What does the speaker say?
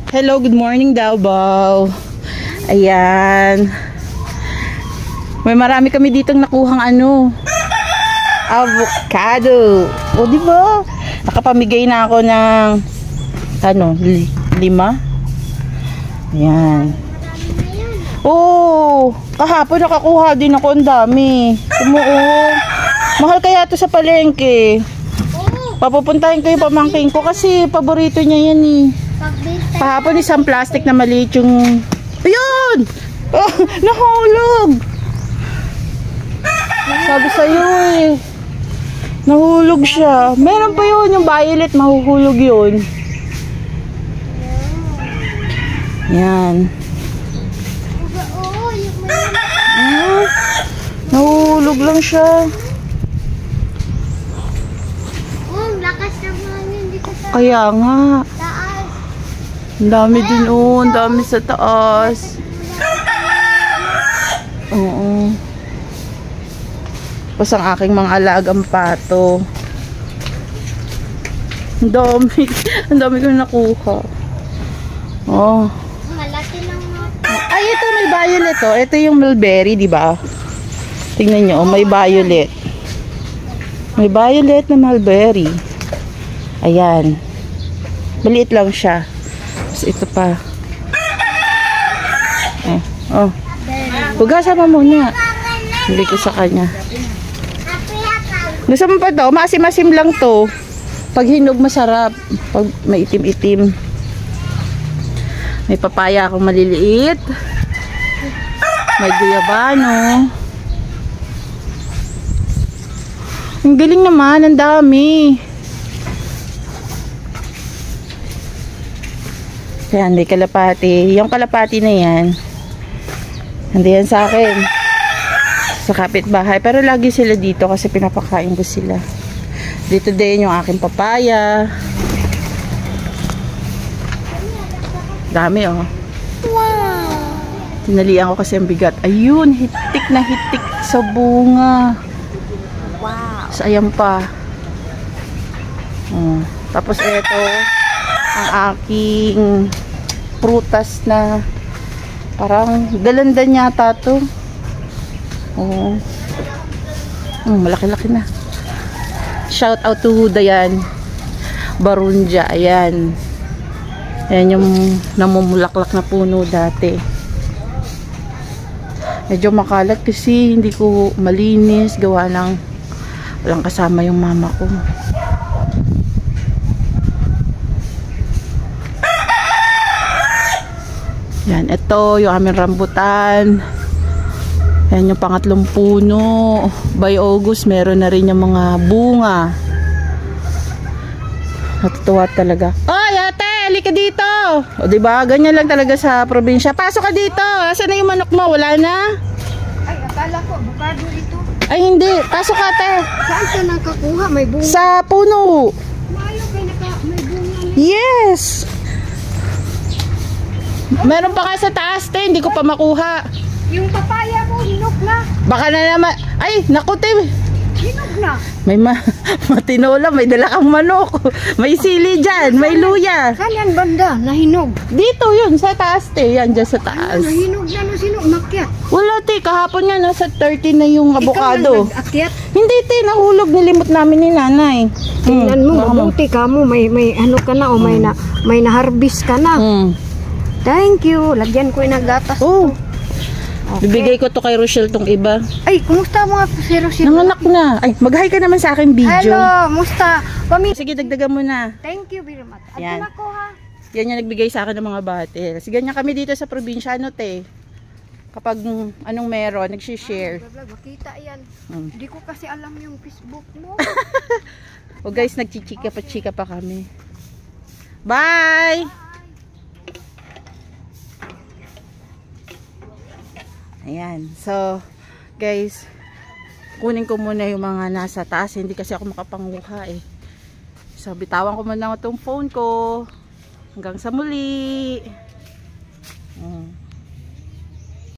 Hello, good morning Davao. Ayan. May marami kami ditong nakuhang avocado. O, di ba? Nakapamigay na ako ng 5. Ayan. Oh, kahapon nakakuha din ako, ang dami. Mahal kaya ito sa palengke. Papupuntahin ko yung pamangking ko kasi paborito niya yan eh. Kahapon isang plastic na maliit yung... Ayun! Oh, nahulog! Sabi sa'yo eh. Nahulog siya. Meron pa yun, yung violet, mahuhulog yun. Yan. Nahulog lang siya. Kaya nga. Ang dami din ang dami sa taas. Oo. Tapos ang aking mga alagang pato. Ang dami ko nakuha. Oh. Malaki lang mo. Ay, ito may violet oh. Ito yung mulberry, di ba? Tingnan nyo, may violet. May violet na mulberry. Ayan. Maliit lang siya. Tapos ito pa. Oh. Hugasan mo muna. Bili ko sa kanya. Gusto mo pa to? Masim-masim lang to. Pag hinog masarap. Pag maitim-itim. May papaya akong maliliit. May guyabano. Ang galing naman. Ang dami. Ayan, may kalapati. Yung kalapati na yan, hindi yan sa akin. Sa kapitbahay. Pero lagi sila dito kasi pinapakain ko sila. Dito din yung aking papaya. Dami oh. Wow! Tinalian ko kasi ang bigat. Ayun, hitik na hitik sa bunga. Wow! So, ayan pa. Tapos ito, ang aking prutas na parang dalandan yata to. Malaki-laki na. Shout out to Dayan Barunja. Ayan. Ayan yung namumulaklak na puno dati. Medyo makalat kasi hindi ko malinis. Gawa ng walang kasama yung mama ko. Yan, ito yung aming rambutan. Yan yung pangatlong puno. By August, meron na rin yung mga bunga. Natutuwa talaga. Oy, ate, halika dito. O, diba? Ganyan lang talaga sa probinsya. Pasok ka dito. Asan na yung manok mo? Wala na? Ay, akala ko, avocado ito. Ay, hindi. Pasok ka, ate. Saan ka nakakuha? May bunga? Sa puno. Mayo kayo may bunga na. Yes. Meron pa ka sa taas, te. Hindi ko pa makuha. Yung papaya mo, hinog na. Baka na naman. Ay, naku, te. Hinog na. May matinola, may dala kang manok. May sili dyan, may luya. Saan yan banda? Nahinog. Dito yun, sa taas, te. Yan, dyan sa taas. Nahinog na sino umakyat? Wala, te. Kahapon nga, nasa 30 na yung avocado. Ikaw lang nag-akyat? Hindi, te. Nahulog, nilimot namin ni nanay. Tingnan mo, mabuti ka mo. May ano ka na o may na-harvest ka na. Thank you. Lagyan ko yung nagatas. Oh. Okay. Bibigay ko to kay Rochelle tong iba. Ay, kumusta mga siro? Nanganak na. Ay, mag-hi ka naman sa aking video. Hello, musta? Sige, dagdagan mo na. Thank you very much. Yan. Adun ako ha. Yan yung nagbigay sa akin ng mga bottles. Ganyan kami dito sa probinsya, ano, te. Kapag anong meron, nagsishare. Makita yan. Hindi ko kasi alam yung Facebook mo. O guys, nagchichika pa kami. Bye! Ayan. So, guys, kunin ko muna yung mga nasa taas. Hindi kasi ako makapanguha eh. So, bitawan ko muna itong phone ko. Hanggang sa muli!